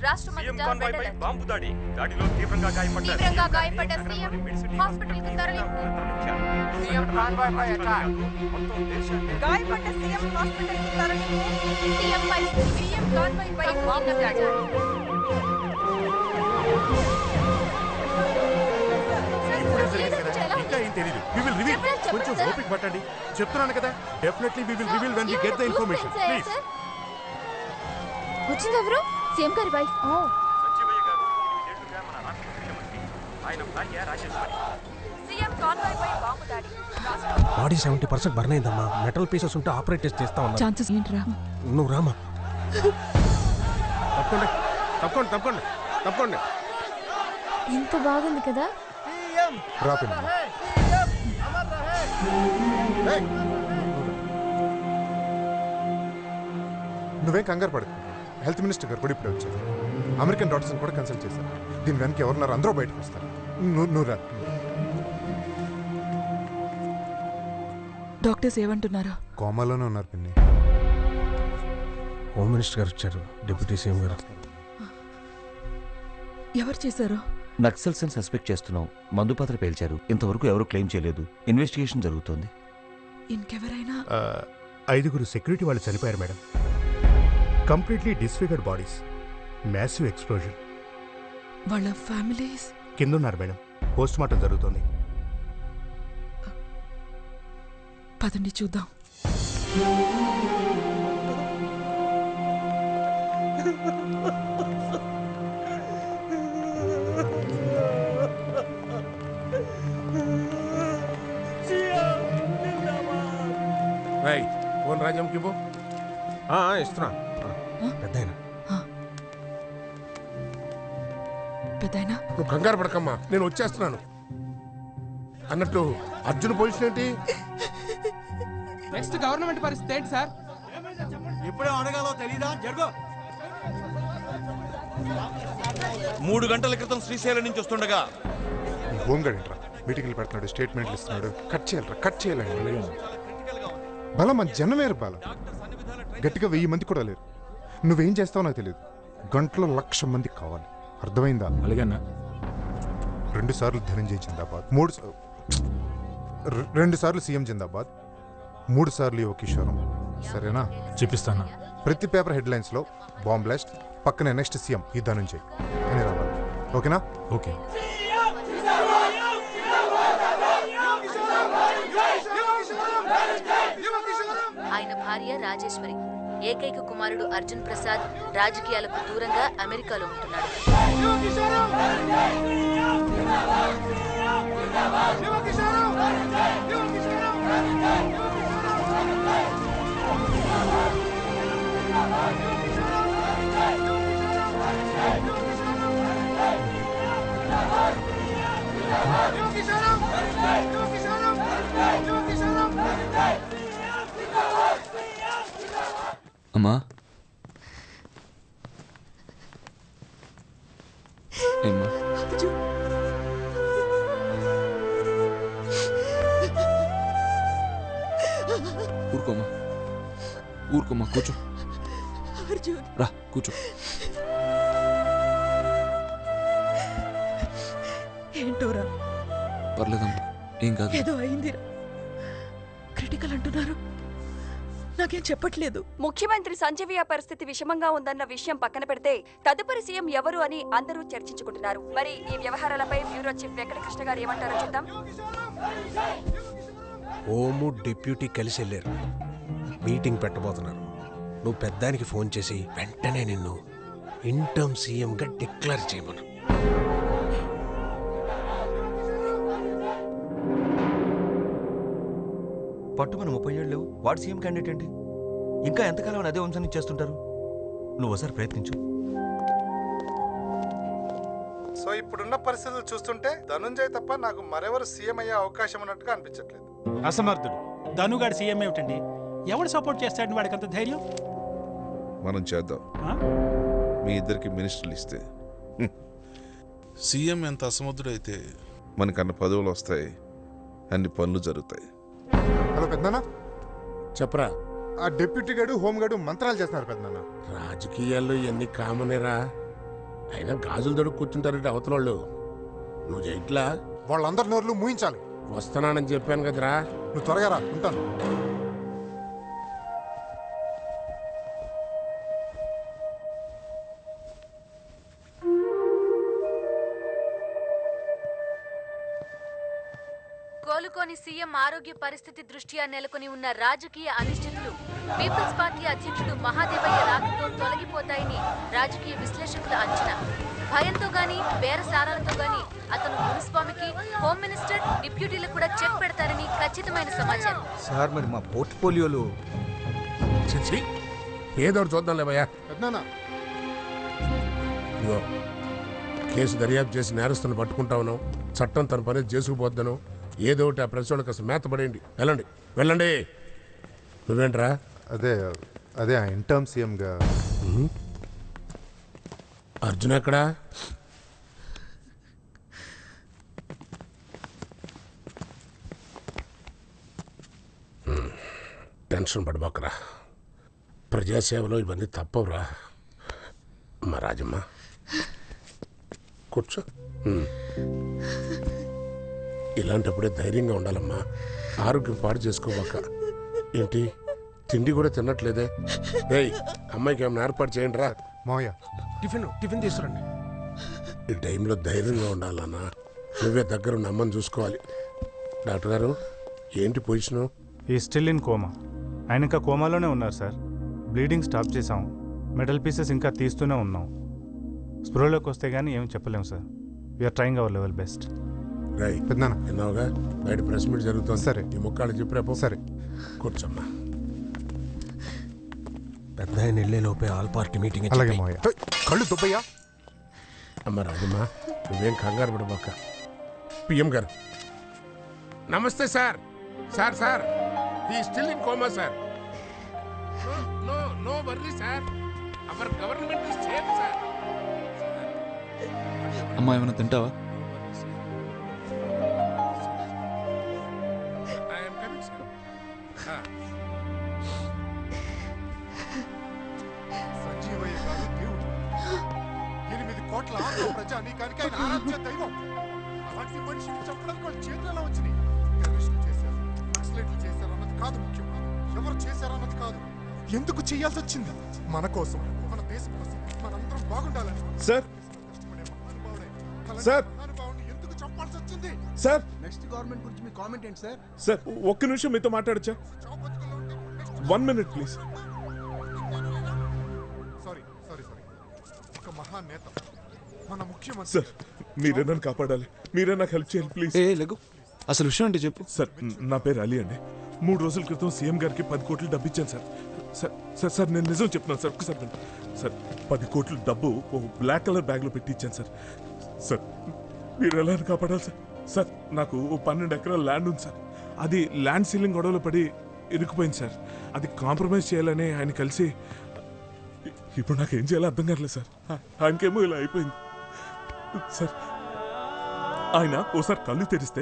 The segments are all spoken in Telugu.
సీఎం కాన్వాయ్ పై బాంబు దాడి. దాడిలో తీవ్రంగా గాయపడ్డ సీఎం హాస్పిటల్కి తరలింపు. సీఎం కాన్వాయ్ పై అటాక్. గాయపడ్డ సీఎం హాస్పిటల్కి తరలింపు. సీఎం కాన్వాయ్ పై బాంబు దాడి. ఇంకా ఏం తెలీదు. We will reveal. కొంచెం ఓపిక పట్టండి. చెప్తున్నాను కదా, definitely we will reveal when we get the information. Please. వచ్చింది ఎవరు? సీఎం గారి వైఫ్. సంజీవయ్య గారు 8 ఏళ్లుగా మన రాష్ట్ర ముఖ్యమంత్రి. ఆయన భార్య రాజేశ్వరి. సీఎం కాన్వాయ్ పై బాంబు దాడి. బాడీ 70% బర్న్ అయిందమ్మా. మెటల్ పీసెస్ ఉంటే ఆపరేట్ చేసి చేస్తా ఉన్నా. ఛాన్సెస్ ఏంట్రా? నువ్వు రామా. తప్పకుండా. ఇంత బాగుంది కదా. నువ్వేం కంగారు పడకు. హెల్త్ మినిస్టర్ గారు కూడా ఇప్పుడే వచ్చారు. అమెరికన్ డాక్టర్స్ కూడా కన్సల్ట్ చేశారు. దీని వెనక ఎవరున్నారు అందరూ బయటకు వస్తారు. నువ్వు రా. డాక్టర్స్ ఏమంటున్నారు? కోమాలోనే ఉన్నారు పిన్ని. హోమ్ మినిస్టర్ గారు వచ్చారు, డిప్యూటీ సీఎం గారు. ఎవరు చేశారు? నక్సల్స్ అని సస్పెక్ట్ చేస్తున్నాం. మందుపాత్ర పేల్చారు. ఇంతవరకు ఎవరు క్లెయిమ్ చేయలేదు. ఇన్వెస్టిగేషన్ జరుగుతోంది. ఇంకెవరైనా? 5 సెక్యూరిటీ వాళ్ళు చనిపోయారు madam. Completely disfigured bodies. Massive explosion. వాళ్ళ ఫ్యామిలీస్ కిందున్నారు మేడం. పోస్ట్ మార్టం జరుగుతోంది. పదండి చూద్దాం. ఫోన్ రాజ్యంకి ఇవ్వు. ఇస్తున్నా. పెద్దయినా నువ్వు కంగారు పడకమ్మా, నేను వచ్చేస్తున్నాను. అన్నట్టు అర్జున్ పొజిషన్ ఏంటి? నెక్స్ట్ గవర్నమెంట్ పరిస్థితి ఏంటి సార్? ఇప్పుడే అడగాలో తెలీదా? జరుగు. 3 గంటల క్రితం శ్రీశైలం నుంచి వస్తుండగా హోంగార్డ్ ఏంట్రా మీటింగ్లు పెడుతున్నాడు, స్టేట్మెంట్లు ఇస్తున్నాడు. కట్ చేయాలండి. బలం మన జనమేరు బలం. గట్టిగా 1000 మంది కూడా లేరు. నువ్వేం చేస్తావో నాకు తెలియదు. గంటలో 1,00,000 మంది కావాలి. అర్థమైందా? అలాగన్నా. 2 సార్లు ధనంజయ్ జిందాబాద్, 2 సార్లు సీఎం జిందాబాద్, 3 సార్లు యువ కిషోరం. సరేనా? చూపిస్తాను. ప్రతి పేపర్ హెడ్లైన్స్ లో బాంబ్ బ్లాస్ట్, పక్కనే నెక్స్ట్ సీఎం ఈ ధనంజయ్ అని రావాలి. ఓకేనా? ఓకే. ఆయన భార్య రాజేశ్వరి, ఏకైక కుమారుడు అర్జున్ ప్రసాద్ రాజకీయాలకు దూరంగా అమెరికాలో ఉంటున్నాడు. అమ్మా, ఊరుకోమ్మా, కూర్చో. రా కూర్చో. ఏంటోరా? పర్లేదమ్మా, ఏం కాదు. ఏదో అయిందిరా. క్రిటికల్ అంటున్నారు, నాకేం చెప్పట్లేదు. ముఖ్యమంత్రి సంజీవయ్య పరిస్థితి విషమంగా ఉందన్న విషయం పక్కన పెడితే తదుపరి సీఎం ఎవరు అని అందరూ చర్చించుకుంటున్నారు. మరి ఈ వ్యవహారాలపై బ్యూరో చీఫ్ వెంకటకృష్ణ గారు ఏమంటారో చూద్దాం. హోము డిప్యూటీ కలిసి వెళ్ళారు, మీటింగ్ పెట్టబోతున్నారు. నువ్వు పెద్దానికి ఫోన్ చేసి వెంటనే నిన్ను ఇంటర్మ్ సీఎంగా డిక్లేర్ చేయమను. పట్టుమని 30 ఏళ్ళు లేవు, వాడు సీఎం క్యాండిడేట్ ఏంటి? ఇంకా ఎంతకాలం అదే వంశాన్ని చేస్తుంటారు? నువ్వు ఒకసారి ప్రయత్నించు. సో ఇప్పుడున్న పరిస్థితులు చూస్తుంటే ధనుంజయ్ తప్ప నాకు మరెవరు సీఎం అయ్యే అవకాశం ఉన్నట్టుగా అనిపించట్లేదు. అసమర్థుడు ధనుగాడు సీఎం ఏమిటండి? ఎవడు సపోర్ట్ చేస్తాడు వాడికి అంత ధైర్యం? మనం చేద్దాం. మీ ఇద్దరికి మినిస్టర్లు ఇస్తే సీఎం ఎంత అసమర్థుడైతే మనకన్నా పదవులు వస్తాయి, అన్ని పనులు జరుగుతాయి. హలో పెద్దనా, చెప్పరా. ఆ డిప్యూటీ గారు హోమ్ గార్డు మంత్రాలు చేస్తున్నారు పెద్దనా. రాజకీయాల్లో ఇవన్నీ కామనేరా. అయినా గాజులు దొడుకు కూర్చుంటారంటే అవతల వాళ్ళు. నువ్వు చేయట్లా? వాళ్ళందరి నోర్లు మూయించాలి. వస్తున్నానని చెప్పాను కదరా. నువ్వు త్వరగా రా, ఉంటాను. కోలుకోని సీఎం ఆరోగ్య పరిస్థితి దృష్ట్యా నెలకొని ఉన్న రాజకీయ అనిశ్చితులు పీపుల్స్ పార్టీ అధ్యక్షుడు మహాదేవయ్య రాకతో తొలగిపోతాయని రాజకీయ విశ్లేషకుల అంచనా. భయంతో గాని బేరసారాలతో గాని అతను మున్స్వామికి, హోమ్ మినిస్టర్, డిప్యూటీలకు కూడా చెక్ పెడతారని ఖచ్చితమైన సమాచారం. సార్ మరి మా పోర్ట్ఫోలియోలో ఏదో చూద్దాంలే భయ్యా. ఇదిగో కేసు దర్యాప్తు చేసి నేరస్తులను పట్టుకుంటాను, చట్టం తన పని చేసుకుపోద్దాను. ఏదో ఒకటి ఆ ప్రెస్ వాళ్ళకి అసలు మేత పడేయండి. వెళ్ళండి వెళ్ళండి. నువ్వేంట్రా? అదే ఆ ఇంటర్మ్ సీఎంగా అర్జున్ ఎక్కడా? టెన్షన్ పడబోకరా. ప్రజాసేవలో ఇవన్నీ తప్పవురా. మా రాజమ్మ కూర్చో. ఇలాంటప్పుడే ధైర్యంగా ఉండాలమ్మా. ఆరోగ్యం పాడు చేసుకోబాక. ఏంటి తిండి కూడా తినట్లేదే? ఏయ్ అమ్మాయికి ఏమైనా ఏర్పాటు చేయండి రా. మావయ్య టిఫిన్ తీసుకురండి. ఈ టైంలో ధైర్యంగా ఉండాలన్నా. నువ్వే దగ్గరున్న అమ్మని చూసుకోవాలి. డాక్టర్ గారు ఏంటి పొజిషను? ఈ స్టిల్ ఇన్ కోమా. ఆయన ఇంకా కోమాలోనే ఉన్నారు సార్. బ్లీడింగ్ స్టాప్ చేసాం. మెటల్ పీసెస్ ఇంకా తీస్తూనే ఉన్నాం. స్పృహలోకి వస్తే కానీ ఏం చెప్పలేము sir. We're trying our level best. Right విన్నావుగా, బయట ప్రెస్ మీట్ జరుగుతుంది. సరే ఈ ముక్కాళ్ళు చెప్పిరేపో. సరే కూర్చోమ్మా. పెద్ద ఆయన వెళ్ళే లోపే ఆల్ పార్టీ మీటింగ్. అలాగే మావయ్య. కళ్ళు దుబ్బయ్యా. అమ్మ రాజమ్మా నువ్వేం కంగారు పడబాక. పిఎం గారు నమస్తే సార్. సార్ సార్ ఈ still in coma sir. No no worry sir. Our government is safe sir. అమ్మా ఏమైనా తింటావా? సంజీవయ్య గారు దేవుడు. 8 కోట్ల ఆంధ్ర ప్రజానీకానికి ఆయన ఆరాధ్య దైవం. అలాంటి మనిషిని చంపడానికి వాళ్ళు చేతులలో వచ్చినాయి. టెర్రరిస్టులు చేశారు, నక్సలైట్లు చేశారు అన్నది కాదు ముఖ్యం. ఎవరు చేశారన్నది కాదు, ఎందుకు చేయాల్సి వచ్చింది. మన కోసం, మన దేశం కోసం, మనందరం బాగుండాలని. సార్ సార్ ఎందుకు చంపాల్సి వచ్చింది? సార్ నెక్స్ట్ గవర్నమెంట్ గురించి మీ కామెంట్ ఏంటి సార్? సార్ ఒక్క నిమిషం మీతో మాట్లాడచ్చా? 1 minute ప్లీజ్. సారీ ఒక మహా నేత, మన ముఖ్యమంత్రి. సార్ మీరే నన్ను కాపాడాలి. మీరే నాకు హెల్ప్ చేయాలి ప్లీజ్. లెగు అసలు విషయం అంటే చెప్పు. సార్ నా పేరు అలీ అండి. 3 రోజుల క్రితం సీఎం గారికి 10 కోట్లు డబ్బు ఇచ్చాను సార్. సార్ సార్ నేను నిజం చెప్తున్నాను సార్. ఒకసారి సార్ 10 కోట్ల డబ్బు ఓ బ్లాక్ కలర్ బ్యాగ్లో పెట్టి ఇచ్చాను సార్. సార్ మీరు ఎలా కాపాడాలి సార్? సార్ నాకు ఓ 12 ఎకరాల ల్యాండ్ ఉంది సార్. అది ల్యాండ్ సీలింగ్ గొడవలో పడి ఇరుక్కుపోయింది సార్. అది కాంప్రమైజ్ చేయాలని ఆయన కలిసి, ఇప్పుడు నాకేం చేయాలో అర్థం కావట్లేదు సార్. ఆయనకేమో ఇలా అయిపోయింది సార్. ఆయన ఓసారి కళ్ళు తెరిస్తే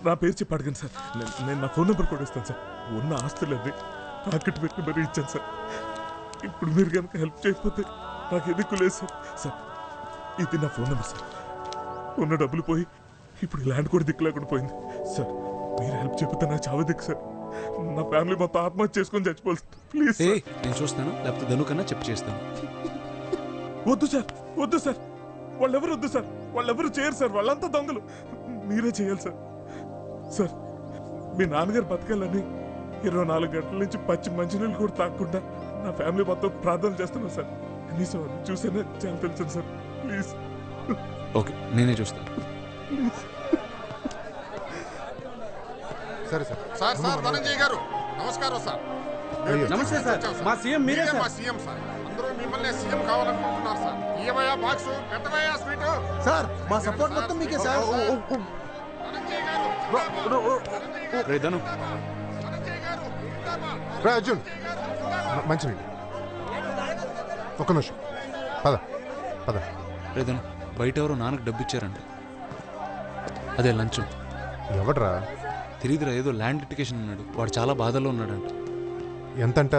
నా పేరు చెప్పి అడగండి సార్. నేను నా ఫోన్ నెంబర్ కూడా ఇస్తాను సార్. ఉన్న ఆస్తులన్నీ తాకట్టు పెట్టి మరీ ఇచ్చాను సార్. ఇప్పుడు మీరు కనుక హెల్ప్ చేయకపోతే నాకు ఎదుకు లేదు సార్. సార్ ఇది నా ఫోన్ నెంబర్ సార్. ఉన్న డబ్బులు పోయి ఇప్పుడు ల్యాండ్ కూడా దిక్కు లేకుండా పోయింది సార్. మీరు హెల్ప్ చెప్పితే నాకు చావు దిక్కు సార్. నా ఫ్యామిలీ మొత్తం ఆత్మహత్య చేసుకొని చచ్చిపోవాలి సార్. ప్లీజ్ నేను చూస్తాను, లేకపోతే ధను కన్నా చెప్పు చేస్తాను. వద్దు సార్ వద్దు సార్. వాళ్ళెవరు వద్దు సార్. వాళ్ళెవరు చేయరు సార్. వాళ్ళంతా దొంగలు. మీరే చేయాలి సార్. సార్ మీ నాన్నగారు బతకాలని 24 గంటల నుంచి పచ్చి మంచినీళ్ళు కూడా తాగకుండా నా ఫ్యామిలీ మొత్తం ప్రార్థన చేస్తున్నాను సార్. కనీసం అది చూసేనే చాలా తెలుసు సార్. ప్లీజ్. ఓకే నేనే చూస్తాను. సరే సార్. సార్ ధనంజయ్ గారు నమస్కారం సార్. నమస్తే సార్. మా సీఎం మీరే మా సార్. CM sir. అందరూ మిమ్మల్ని సీఎం కావాలనుకుంటున్నారు సార్. ఇయ్యవయ్యా బాక్స్, పెట్టవయ్యా స్వీట్. సార్ మా సపోర్ట్ మొత్తం మీకే సార్. ధనంజయ్ గారు రే ధను. రా అర్జున్, మంచినీళ్ళు. ఒక్క నిమిషం. పద. రే ధను, బయట ఎవరో నాన్నకు డబ్బు ఇచ్చారంట. అదే లంచం. ఎవడ్రా? తెలియదురా, ఏదో ల్యాండ్ లిటిగేషన్ ఉన్నాడు. వాడు చాలా బాధలో ఉన్నాడంట. ఎంతంట?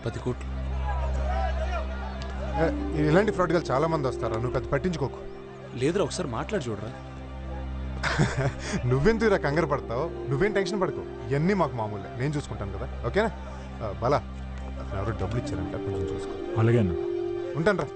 10 కోట్లు. ఇలాంటి ఫ్రాడ్గా చాలా మంది వస్తారా, నువ్వు పెద్ద పట్టించుకోకు. లేదురా ఒకసారి మాట్లాడి చూడరా. నువ్వెందుకురా కంగారు పడతావు, నువ్వేం టెన్షన్ పడుకో, ఇవన్నీ మాకు మామూలే, నేను చూసుకుంటాను కదా. ఓకేనా బాలా, ఎవరు డబ్బులు ఇచ్చారంట, కొంచెం చూసుకో. అలాగే ఉంటాను రా.